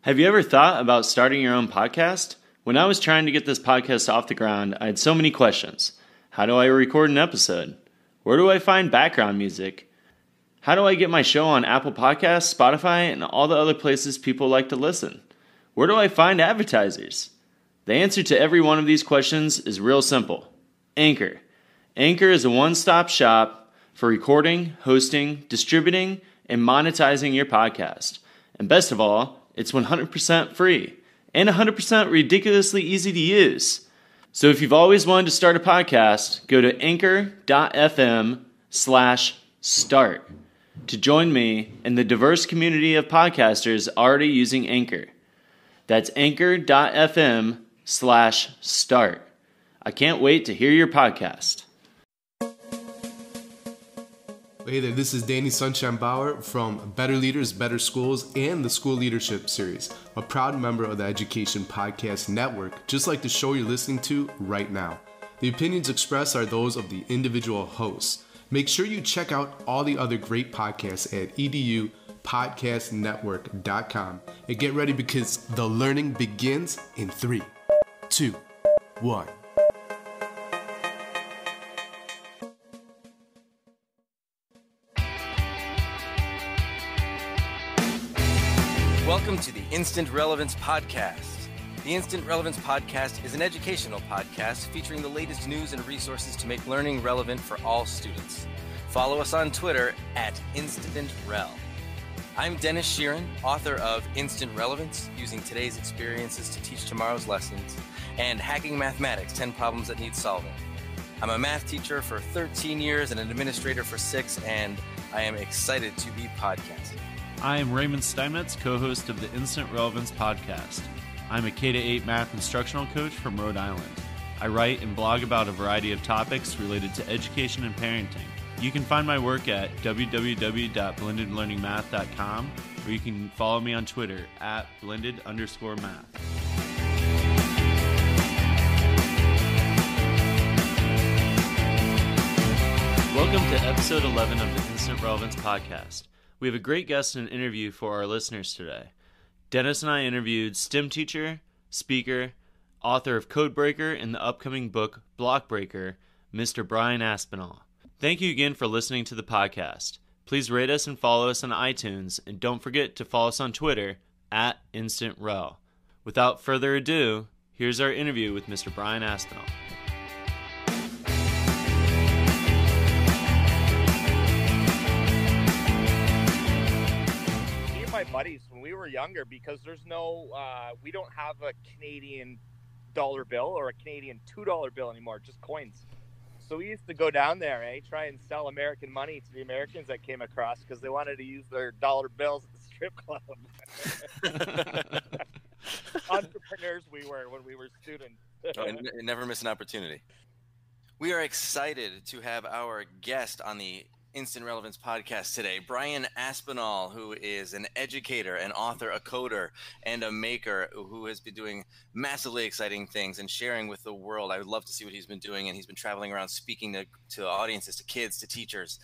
Have you ever thought about starting your own podcast? When I was trying to get this podcast off the ground, I had so many questions. How do I record an episode? Where do I find background music? How do I get my show on Apple Podcasts, Spotify, and all the other places people like to listen? Where do I find advertisers? The answer to every one of these questions is real simple. Anchor. Anchor is a one-stop shop for recording, hosting, distributing, and monetizing your podcast. And best of all, it's 100% free and 100% ridiculously easy to use. So if you've always wanted to start a podcast, go to anchor.fm/start to join me and the diverse community of podcasters already using Anchor. That's anchor.fm/start. I can't wait to hear your podcast. Hey there, this is Denis Sunshine Bauer from Better Leaders, Better Schools, and the School Leadership Series, a proud member of the Education Podcast Network, just like the show you're listening to right now. The opinions expressed are those of the individual hosts. Make sure you check out all the other great podcasts at edupodcastnetwork.com and get ready because the learning begins in 3, 2, 1. Welcome to the Instant Relevance Podcast. The Instant Relevance Podcast is an educational podcast featuring the latest news and resources to make learning relevant for all students. Follow us on Twitter at InstantRel. I'm Denis Sheeran, author of Instant Relevance, using today's experiences to teach tomorrow's lessons, and Hacking Mathematics, 10 Problems That Need Solving. I'm a math teacher for 13 years and an administrator for 6, and I am excited to be podcasting. I am Raymond Steinmetz, co-host of the Instant Relevance Podcast. I'm a K-8 math instructional coach from Rhode Island. I write and blog about a variety of topics related to education and parenting. You can find my work at www.blendedlearningmath.com, or you can follow me on Twitter at blended_math. Welcome to episode 11 of the Instant Relevance Podcast. We have a great guest and interview for our listeners today. Denis and I interviewed STEM teacher, speaker, author of Codebreaker and the upcoming book Blockbreaker, Mr. Brian Aspinall. Thank you again for listening to the podcast. Please rate us and follow us on iTunes, and don't forget to follow us on Twitter at InstantRel. Without further ado, here's our interview with Mr. Brian Aspinall. Buddies when we were younger, because there's no we don't have a Canadian dollar bill or a Canadian $2 bill anymore, just coins. So we used to go down there, try and sell American money to the Americans that came across because they wanted to use their dollar bills at the strip club. Entrepreneurs we were when we were students. Never miss an opportunity. We are excited to have our guest on the Instant Relevance Podcast today, Brian Aspinall, who is an educator, an author, a coder, and a maker who has been doing massively exciting things and sharing with the world. I would love to see what he's been doing, and he's been traveling around speaking to audiences, to kids, to teachers.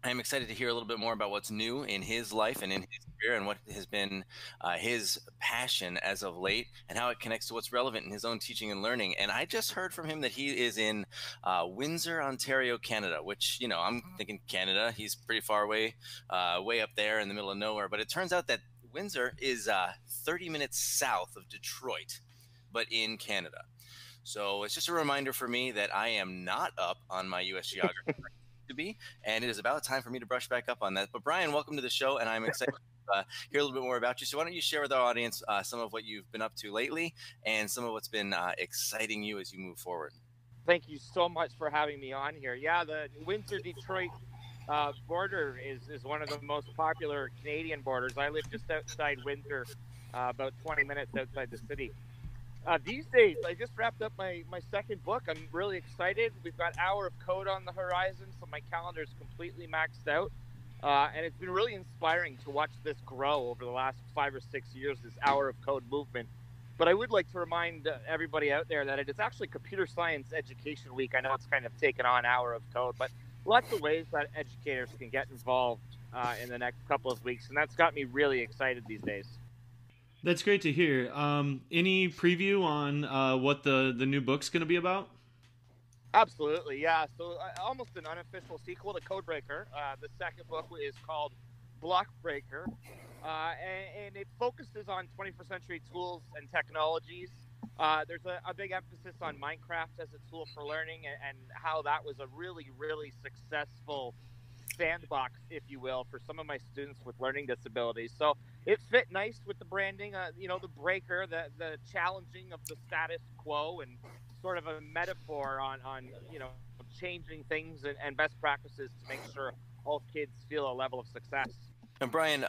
I'm excited to hear a little bit more about what's new in his life and in his career and what has been his passion as of late and how it connects to what's relevant in his own teaching and learning. And I just heard from him that he is in Windsor, Ontario, Canada, which, I'm thinking Canada. He's pretty far away, way up there in the middle of nowhere. But it turns out that Windsor is 30 minutes south of Detroit, but in Canada. So it's just a reminder for me that I am not up on my U.S. geography. To be, and it is about time for me to brush back up on that. But Brian, welcome to the show, and I'm excited to hear a little bit more about you. So why don't you share with our audience some of what you've been up to lately and some of what's been exciting you as you move forward. Thank you so much for having me on here. Yeah, the Windsor-Detroit border is one of the most popular Canadian borders. I live just outside Windsor, about 20 minutes outside the city. These days, I just wrapped up my second book. I'm really excited. We've got Hour of Code on the horizon, so my calendar is completely maxed out. And it's been really inspiring to watch this grow over the last 5 or 6 years, this Hour of Code movement. But I would like to remind everybody out there that it is actually Computer Science Education Week. I know it's kind of taken on Hour of Code, but lots of ways that educators can get involved in the next couple of weeks, and that's got me really excited these days. That's great to hear. Any preview on what the new book's going to be about? Absolutely, yeah. So almost an unofficial sequel to Codebreaker. The second book is called Blockbreaker, and it focuses on 21st century tools and technologies. There's a big emphasis on Minecraft as a tool for learning and how that was a really, really successful sandbox, if you will, for some of my students with learning disabilities. So it fit nice with the branding, the breaker, the challenging of the status quo, and sort of a metaphor on changing things and best practices to make sure all kids feel a level of success. And Brian,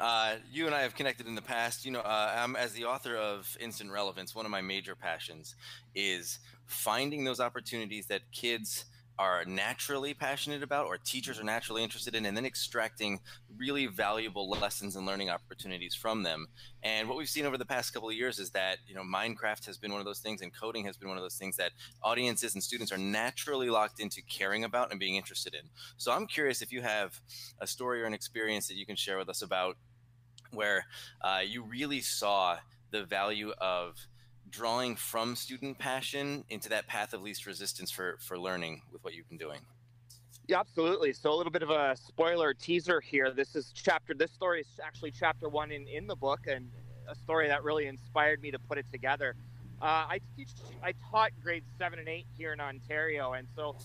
you and I have connected in the past. I'm as the author of Instant Relevance. One of my major passions is finding those opportunities that kids are naturally passionate about or teachers are naturally interested in, and then extracting really valuable lessons and learning opportunities from them. And what we've seen over the past couple of years is that, Minecraft has been one of those things, and coding has been one of those things that audiences and students are naturally locked into caring about and being interested in. So I'm curious if you have a story or an experience that you can share with us about where you really saw the value of drawing from student passion into that path of least resistance for learning with what you've been doing. Yeah, absolutely. So a little bit of a spoiler teaser here. This story is actually chapter 1 in the book, and a story that really inspired me to put it together. I taught grades 7 and 8 here in Ontario, and so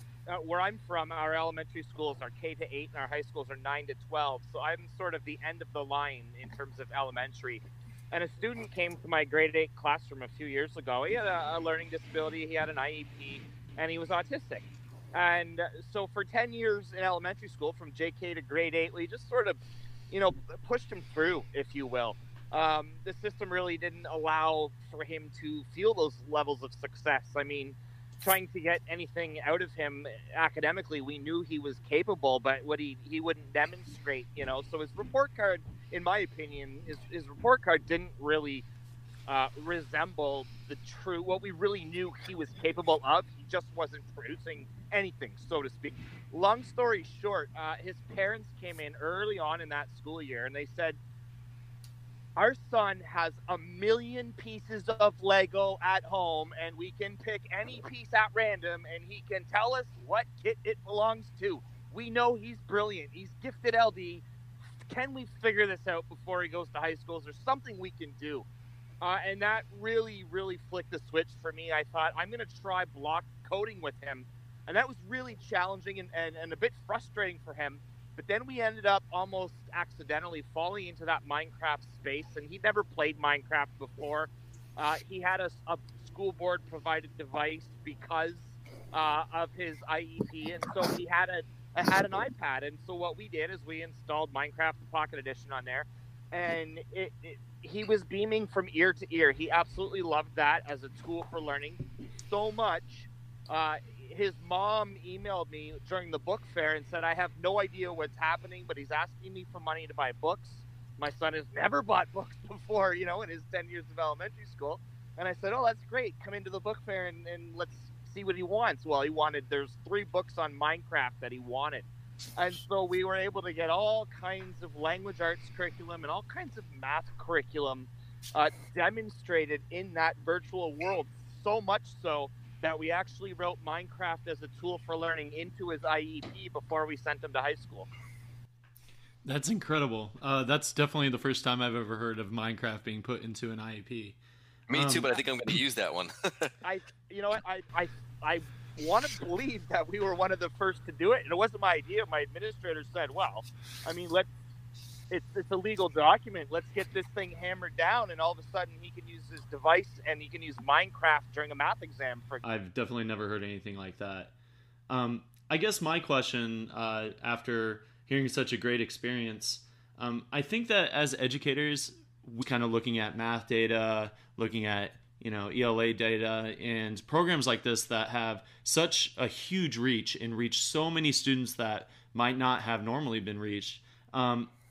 where I'm from, our elementary schools are K to 8 and our high schools are 9 to 12. So I'm sort of the end of the line in terms of elementary. And a student came to my grade 8 classroom a few years ago. He had a learning disability, he had an IEP, and he was autistic. And so for 10 years in elementary school, from JK to grade 8, we just sort of, pushed him through, if you will. The system really didn't allow for him to feel those levels of success. I mean, trying to get anything out of him academically, we knew he was capable, but what he wouldn't demonstrate, So his report card, in my opinion, his report card didn't really resemble what we really knew he was capable of. He just wasn't producing anything, so to speak. Long story short, his parents came in early on in that school year, and they said, our son has 1 million pieces of Lego at home, and we can pick any piece at random, and he can tell us what kit it belongs to. We know he's brilliant. He's gifted LD. Can we figure this out before he goes to high school? Is there something we can do? And that really, really flicked the switch for me. I thought, I'm going to try block coding with him. And that was really challenging and a bit frustrating for him. But then we ended up almost accidentally falling into that Minecraft space. And he'd never played Minecraft before. He had a school board provided device because of his IEP. And so he had an iPad. And so what we did is we installed Minecraft Pocket Edition on there. And he was beaming from ear to ear. He absolutely loved that as a tool for learning so much. His mom emailed me during the book fair and said, I have no idea what's happening, but he's asking me for money to buy books. My son has never bought books before, in his 10 years of elementary school. And I said, oh, that's great. Come into the book fair and let's see what he wants. Well, there's 3 books on Minecraft that he wanted. And so we were able to get all kinds of language arts curriculum and all kinds of math curriculum demonstrated in that virtual world, so much so that we actually wrote Minecraft as a tool for learning into his IEP before we sent him to high school. That's incredible. That's definitely the first time I've ever heard of Minecraft being put into an IEP. Me too, but I think I'm going to use that one. I want to believe that we were one of the first to do it, and it wasn't my idea. My administrator said, well, I mean, it's a legal document. Let's get this thing hammered down, and all of a sudden he can use his device and he can use Minecraft during a math exam. I've definitely never heard anything like that. I guess my question, after hearing such a great experience, I think that as educators, we kind of looking at math data, looking at ELA data and programs like this that have such a huge reach and reach so many students that might not have normally been reached,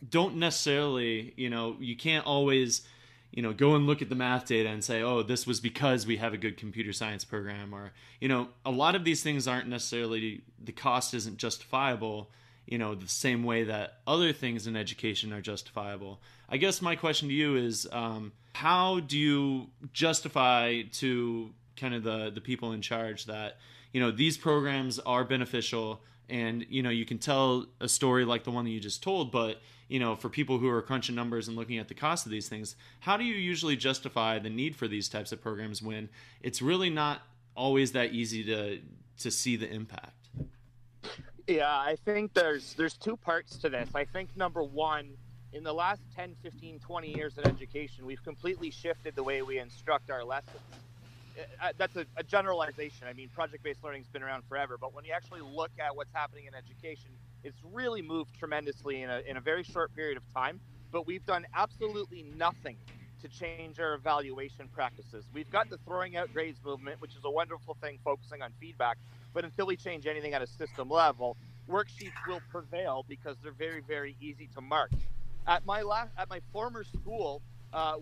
don't necessarily, you can't always, go and look at the math data and say, oh, this was because we have a good computer science program, or, a lot of these things aren't necessarily, the cost isn't justifiable, the same way that other things in education are justifiable. I guess my question to you is, how do you justify to kind of the people in charge that, these programs are beneficial, and, you can tell a story like the one that you just told, but, for people who are crunching numbers and looking at the cost of these things, how do you usually justify the need for these types of programs when it's really not always that easy to see the impact? Yeah, I think there's two parts to this. I think number one, in the last 10, 15, 20 years in education, we've completely shifted the way we instruct our lessons. That's a generalization. I mean, project-based learning has been around forever, but when you actually look at what's happening in education, it's really moved tremendously in a very short period of time, but we've done absolutely nothing to change our evaluation practices. We've got the throwing out grades movement, which is a wonderful thing, focusing on feedback, but until we change anything at a system level, worksheets will prevail because they're very, very easy to mark. At my former school,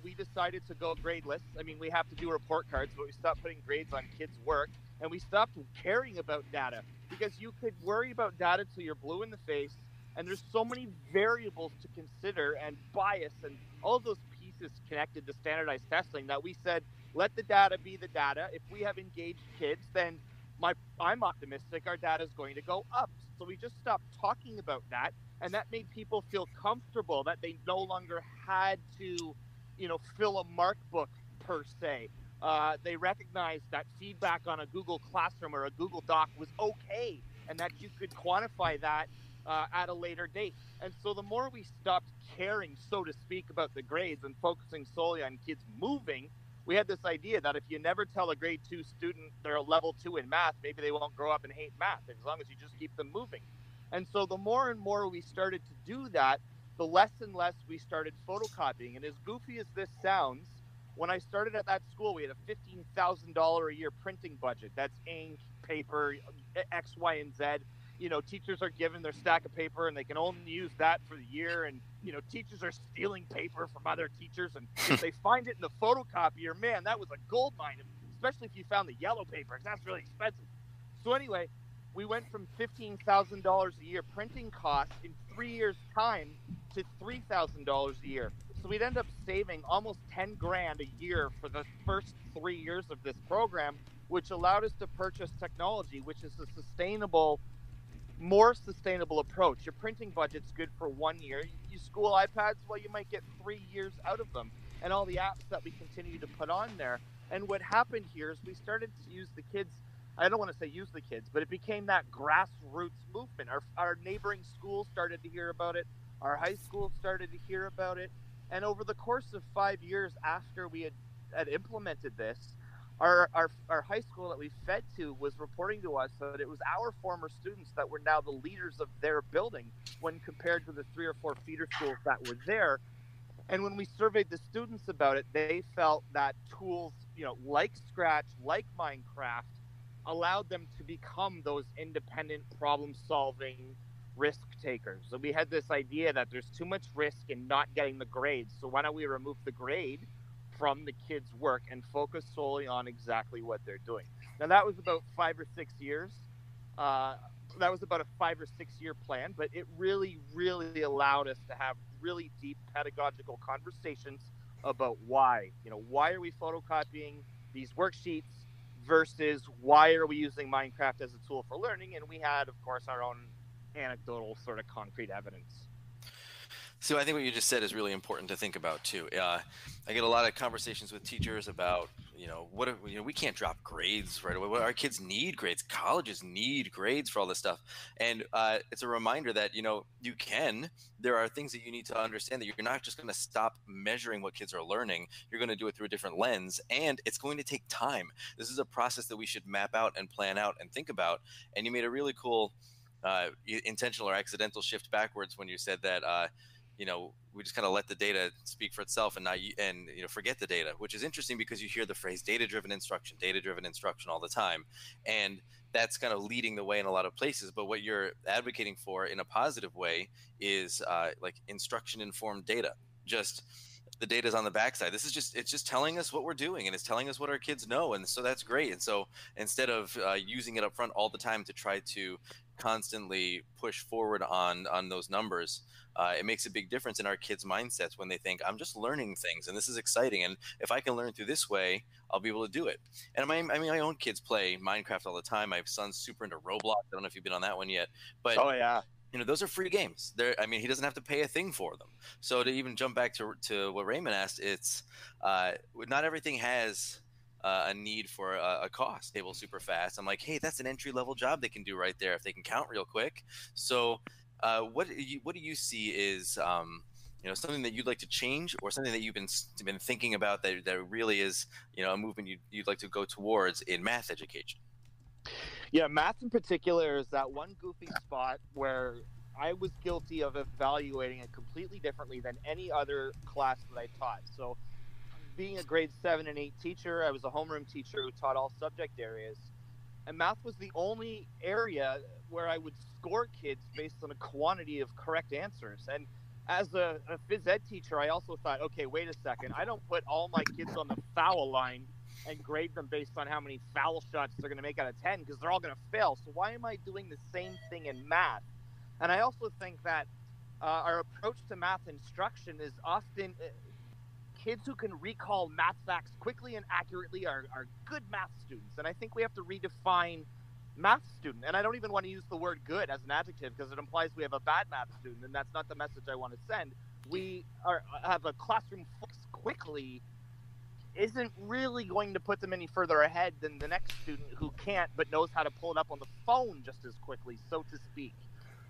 we decided to go gradeless. I mean, we have to do report cards, but we stopped putting grades on kids' work, and we stopped caring about data, because you could worry about data till you're blue in the face, and there's so many variables to consider and bias and all of those pieces connected to standardized testing that we said, let the data be the data. If we have engaged kids, then I'm optimistic our data is going to go up. So we just stopped talking about that, and that made people feel comfortable that they no longer had to fill a mark book per se. They recognized that feedback on a Google Classroom or a Google Doc was okay, and that you could quantify that at a later date. And so the more we stopped caring, so to speak, about the grades and focusing solely on kids moving, we had this idea that if you never tell a grade 2 student they're a level 2 in math, maybe they won't grow up and hate math, as long as you just keep them moving. And so the more and more we started to do that, the less and less we started photocopying. And as goofy as this sounds, when I started at that school, we had a $15,000 a year printing budget. That's ink, paper, X, Y, and Z. Teachers are given their stack of paper, and they can only use that for the year. And, teachers are stealing paper from other teachers. And if they find it in the photocopier, man, that was a gold mine, especially if you found the yellow paper, because that's really expensive. So anyway, we went from $15,000 a year printing costs in 3 years' time to $3,000 a year. So we'd end up saving almost $10,000 a year for the first 3 years of this program, which allowed us to purchase technology, which is a more sustainable approach. Your printing budget's good for 1 year. You school iPads, well, you might get 3 years out of them, and all the apps that we continue to put on there. And what happened here is we started to use the kids. I don't want to say use the kids, but it became that grassroots movement. Our neighboring schools started to hear about it. Our high school started to hear about it. And over the course of 5 years after we had implemented this, our high school that we fed to was reporting to us that it was our former students that were now the leaders of their building when compared to the 3 or 4 feeder schools that were there. And when we surveyed the students about it, they felt that tools, like Scratch, like Minecraft, allowed them to become those independent problem-solving risk takers. So we had this idea that there's too much risk in not getting the grades. So why don't we remove the grade from the kids' work and focus solely on exactly what they're doing? Now, that was about 5 or 6 years. That was about a 5 or 6 year plan, but it really, really allowed us to have really deep pedagogical conversations about why. Why are we photocopying these worksheets versus why are we using Minecraft as a tool for learning? And we had, of course, our own anecdotal sort of concrete evidence. So I think what you just said is really important to think about too. I get a lot of conversations with teachers about, we can't drop grades right away. Our kids need grades. Colleges need grades for all this stuff. And it's a reminder that, you can. There are things that you need to understand that you're not just going to stop measuring what kids are learning. You're going to do it through a different lens, and it's going to take time. This is a process that we should map out and plan out and think about. And you made a really cool intentional or accidental shift backwards when you said that we just kind of let the data speak for itself and forget the data, which is interesting because you hear the phrase data-driven instruction all the time. And that's kind of leading the way in a lot of places. But what you're advocating for in a positive way is like instruction-informed data. Just the data's on the backside. It's just telling us what we're doing, and it's telling us what our kids know. And so that's great. And so instead of using it up front all the time to try to constantly push forward on those numbers, it makes a big difference in our kids' mindsets when they think, I'm just learning things and this is exciting, and if I can learn through this way, I'll be able to do it. And my own kids play Minecraft all the time. My son's super into Roblox. I don't know if you've been on that one yet, but Oh yeah. those are free games. He doesn't have to pay a thing for them. So to even jump back to what Raymond asked, it's not everything has a need for a cost. Table super fast. I'm like, hey, that's an entry level job they can do right there if they can count real quick. So what do you see is something that you'd like to change, or something that you've been thinking about that really is a movement you'd like to go towards in math education? Yeah, math in particular is that one goofy spot where I was guilty of evaluating it completely differently than any other class that I taught. So being a grade 7 and 8 teacher, I was a homeroom teacher who taught all subject areas. And math was the only area where I would score kids based on a quantity of correct answers. And as a phys ed teacher, I also thought, okay, wait a second. I don't put all my kids on the foul line and grade them based on how many foul shots they're going to make out of 10, because they're all going to fail. So why am I doing the same thing in math? And I also think that our approach to math instruction is often kids who can recall math facts quickly and accurately are good math students. And I think we have to redefine math student. And I don't even want to use the word good as an adjective, because it implies we have a bad math student, and that's not the message I want to send. We have a classroom fix quickly isn't really going to put them any further ahead than the next student who can't but knows how to pull it up on the phone just as quickly, so to speak.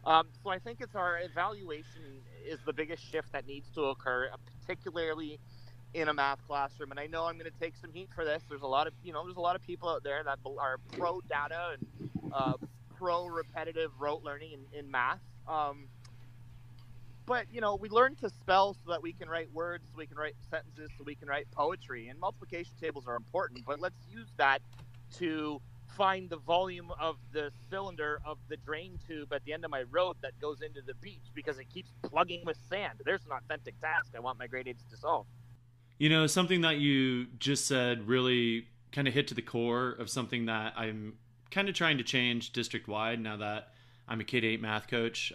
So I think it's our evaluation is the biggest shift that needs to occur, particularly in a math classroom. And I know I'm going to take some heat for this. There's a lot of people out there that are pro data and pro repetitive rote learning in math. But, we learn to spell so that we can write words, so we can write sentences, so we can write poetry. And multiplication tables are important, but let's use that to find the volume of the cylinder of the drain tube at the end of my road that goes into the beach, because it keeps plugging with sand. There's an authentic task I want my grade 8s to solve. Something that you just said really kind of hit to the core of something that I'm kind of trying to change district-wide now that I'm a K-8 math coach.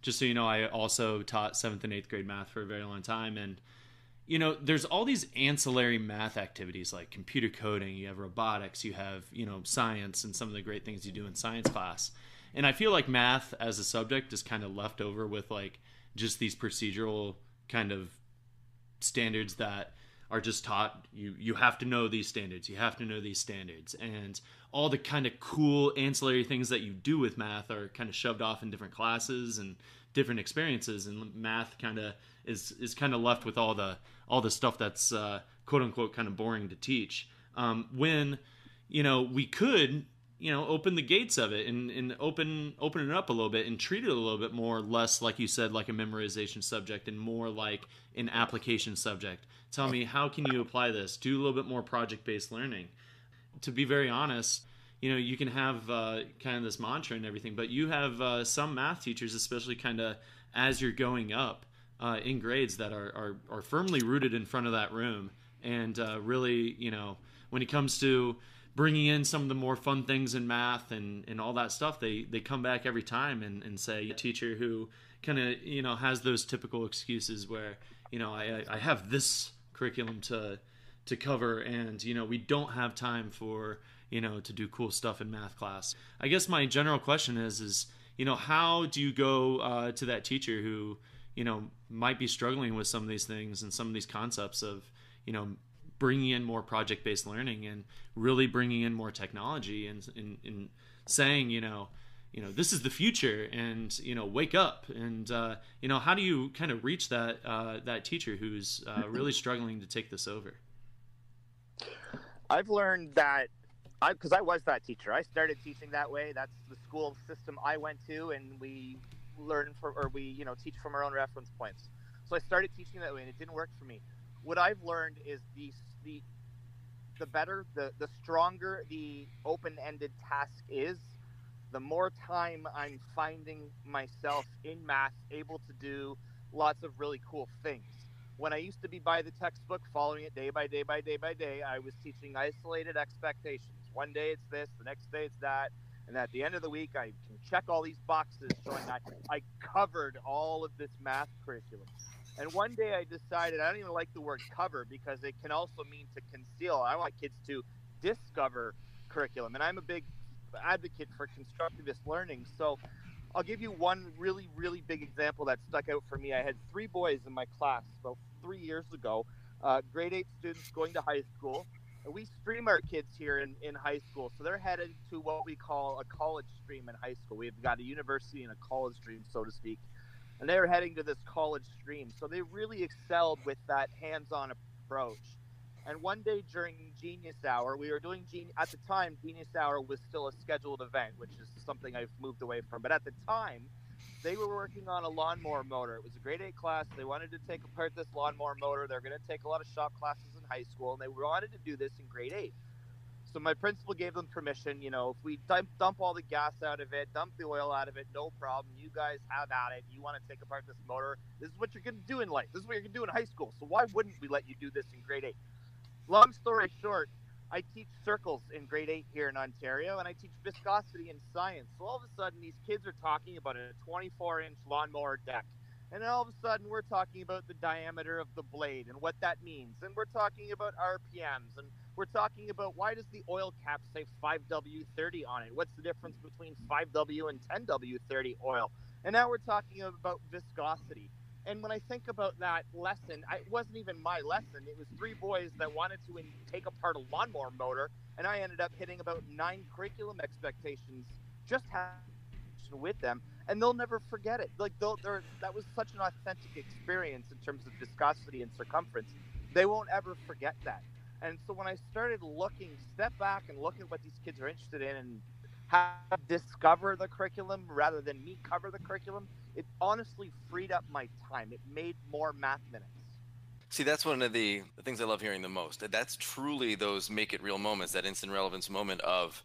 Just so you know, I also taught 7th and 8th grade math for a very long time. And, there's all these ancillary math activities like computer coding, you have robotics, you have, science, and some of the great things you do in science class. And I feel like math as a subject is kind of left over with like just these procedural kind of standards that are just taught. You have to know these standards. You have to know these standards. And all the kind of cool ancillary things that you do with math are kind of shoved off in different classes and different experiences. And math kind of is kind of left with all the stuff that's quote unquote kind of boring to teach. When, we could, open the gates of it and open it up a little bit and treat it a little bit more, less like you said, like a memorization subject, and more like an application subject. Tell me, how can you apply this? Do a little bit more project-based learning. To be very honest, you can have kind of this mantra and everything, but you have some math teachers, especially kind of as you're going up in grades, that are firmly rooted in front of that room. And really, when it comes to bringing in some of the more fun things in math and all that stuff, they come back every time and say, a teacher who kind of, has those typical excuses where, I have this curriculum to cover, and, we don't have time for, to do cool stuff in math class. I guess my general question is, how do you go to that teacher who, might be struggling with some of these things and some of these concepts of, bringing in more project-based learning and really bringing in more technology and saying, this is the future, and, wake up. And, how do you kind of reach that teacher who's really struggling to take this over? I've learned that, because I was that teacher. I started teaching that way. That's the school system I went to, and we teach from our own reference points. So I started teaching that way, and it didn't work for me. What I've learned is the stronger the open-ended task is, the more time I'm finding myself in math able to do lots of really cool things. When I used to be by the textbook, following it day by day by day by day, I was teaching isolated expectations. One day it's this, the next day it's that, and at the end of the week I can check all these boxes showing that I covered all of this math curriculum. And one day I decided I don't even like the word cover because it can also mean to conceal. I want kids to discover curriculum. And I'm a big advocate for constructivist learning. So I'll give you one really, really big example that stuck out for me. I had 3 boys in my class about 3 years ago, grade 8 students going to high school. We stream our kids here in high school. So they're headed to what we call a college stream in high school. We've got a university and a college stream, so to speak. And they were heading to this college stream. So they really excelled with that hands-on approach. And one day during Genius Hour, we were doing at the time, Genius Hour was still a scheduled event, which is something I've moved away from. But at the time, they were working on a lawnmower motor. It was a grade 8 class. They wanted to take apart this lawnmower motor. They're going to take a lot of shop classes in high school, and they wanted to do this in grade 8. So my principal gave them permission. You know, if we dump all the gas out of it, dump the oil out of it, no problem. You guys have at it. You want to take apart this motor. This is what you're going to do in life. This is what you're going to do in high school. So why wouldn't we let you do this in grade 8? Long story short, I teach circles in grade 8 here in Ontario, and I teach viscosity in science. So all of a sudden, these kids are talking about a 24-inch lawnmower deck. And then all of a sudden, we're talking about the diameter of the blade and what that means. And we're talking about RPMs. And we're talking about why does the oil cap say 5W30 on it? What's the difference between 5W and 10W30 oil? And now we're talking about viscosity. And when I think about that lesson, it wasn't even my lesson. It was 3 boys that wanted to take apart a lawnmower motor. And I ended up hitting about 9 curriculum expectations just with them. And they'll never forget it. Like that was such an authentic experience in terms of viscosity and circumference. They won't ever forget that. And so when I started step back and look at what these kids are interested in and discover the curriculum rather than me cover the curriculum, it honestly freed up my time. It made more math minutes. See, that's one of the things I love hearing the most. That's truly those make it real moments, that instant relevance moment of,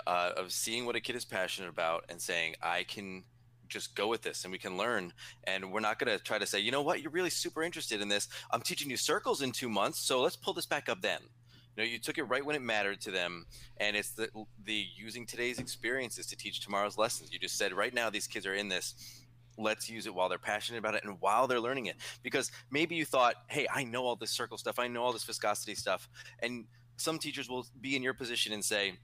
of seeing what a kid is passionate about and saying, I can just go with this and we can learn. And we're not going to try to say, you know what, you're really super interested in this. I'm teaching you circles in 2 months, so let's pull this back up then. You took it right when it mattered to them, and it's the using today's experiences to teach tomorrow's lessons. You just said right now these kids are in this. Let's use it while they're passionate about it and while they're learning it. Because maybe you thought, hey, I know all this circle stuff. I know all this viscosity stuff. And some teachers will be in your position and say,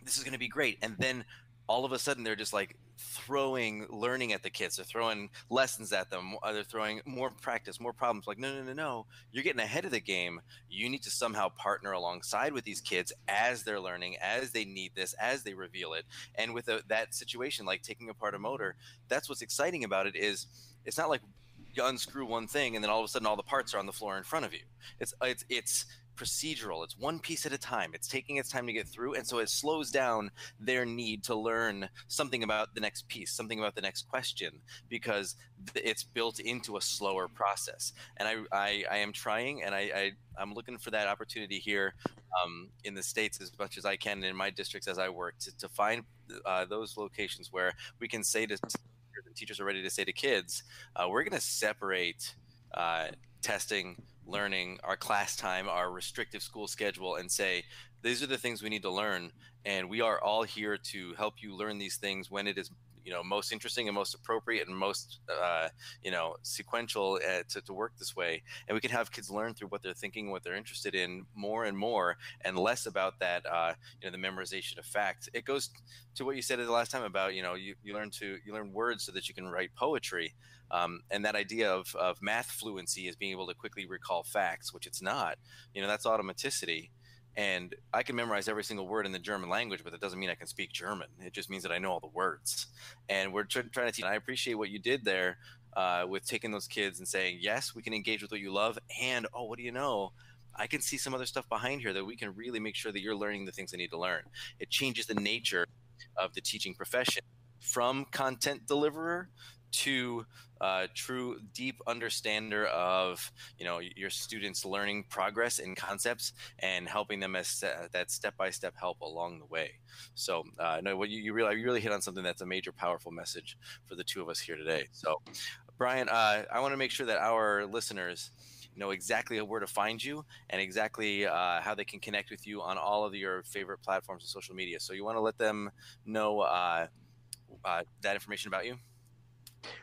this is going to be great. And then all of a sudden they're just like throwing learning at the kids. They're throwing lessons at them. They're throwing more practice, more problems. Like, no. You're getting ahead of the game. You need to somehow partner alongside with these kids as they're learning, as they need this, as they reveal it. And with that situation, like taking apart a motor, that's what's exciting about it is it's not like you unscrew one thing and then all of a sudden all the parts are on the floor in front of you. It's procedural. It's one piece at a time. It's taking its time to get through. And so it slows down their need to learn something about the next piece, something about the next question, because it's built into a slower process. And I am trying, and I'm looking for that opportunity here in the States as much as I can, in my districts as I work, to find those locations where we can say to teachers are ready to say to kids, we're going to separate testing, learning, our class time, our restrictive school schedule, and say, these are the things we need to learn. And we are all here to help you learn these things when it is, most interesting and most appropriate and most, sequential to work this way. And we can have kids learn through what they're thinking, what they're interested in more and more, and less about that, the memorization of facts. It goes to what you said the last time about, you learn words so that you can write poetry. And that idea of math fluency is being able to quickly recall facts, which it's not. That's automaticity. And I can memorize every single word in the German language, but that doesn't mean I can speak German. It just means that I know all the words. And we're trying to teach. And I appreciate what you did there with taking those kids and saying, yes, we can engage with what you love. And, what do you know? I can see some other stuff behind here that we can really make sure that you're learning the things they need to learn. It changes the nature of the teaching profession from content deliverer to true deep understander of your students' learning progress and concepts, and helping them as that step-by-step help along the way. So you really hit on something that's a major powerful message for the two of us here today. So Brian, I want to make sure that our listeners know exactly where to find you and exactly how they can connect with you on all of your favorite platforms of social media. So you want to let them know that information about you?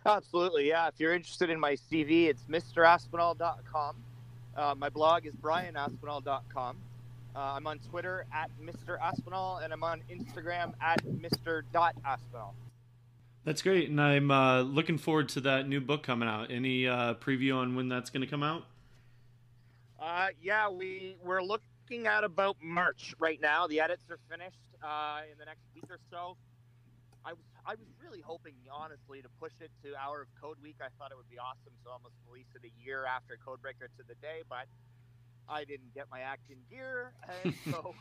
Absolutely, yeah. If you're interested in my CV, it's mraspinall.com. My blog is brianaspinall.com. I'm on Twitter at Mr. Aspinall, and I'm on Instagram at Mr.Aspinall. That's great, and I'm looking forward to that new book coming out. Any preview on when that's going to come out? Yeah, we're looking at about March right now. The edits are finished in the next week or so. I was really hoping, honestly, to push it to Hour of Code Week. I thought it would be awesome to almost release it a year after Codebreaker to the day, but I didn't get my act in gear, and so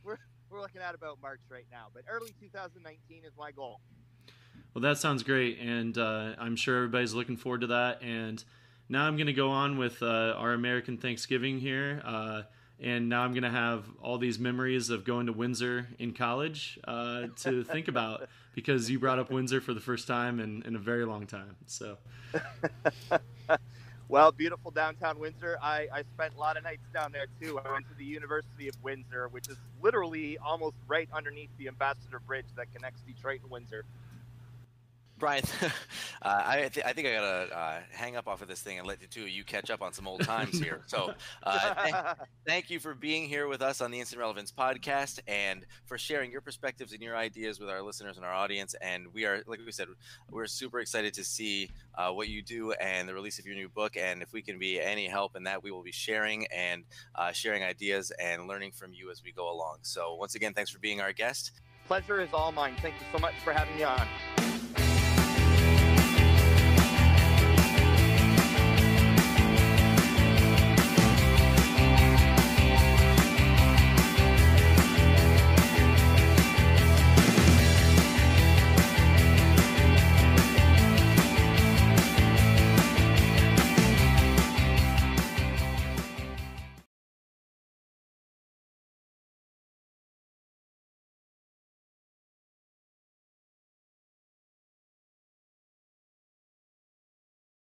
we're looking at about March right now. But early 2019 is my goal. Well, that sounds great, and I'm sure everybody's looking forward to that. And now I'm going to go on with our American Thanksgiving here, and now I'm going to have all these memories of going to Windsor in college to think about, because you brought up Windsor for the first time in a very long time. So, well, beautiful downtown Windsor. I spent a lot of nights down there too. I went to the University of Windsor, which is literally almost right underneath the Ambassador Bridge that connects Detroit and Windsor. Brian, I think I gotta hang up off of this thing and let the two of you catch up on some old times here. So, thank you for being here with us on the Instant Relevance Podcast and for sharing your perspectives and your ideas with our listeners and our audience. And we are, like we said, we're super excited to see what you do and the release of your new book. And if we can be any help in that, we will be sharing and sharing ideas and learning from you as we go along. So, once again, thanks for being our guest. Pleasure is all mine. Thank you so much for having me on.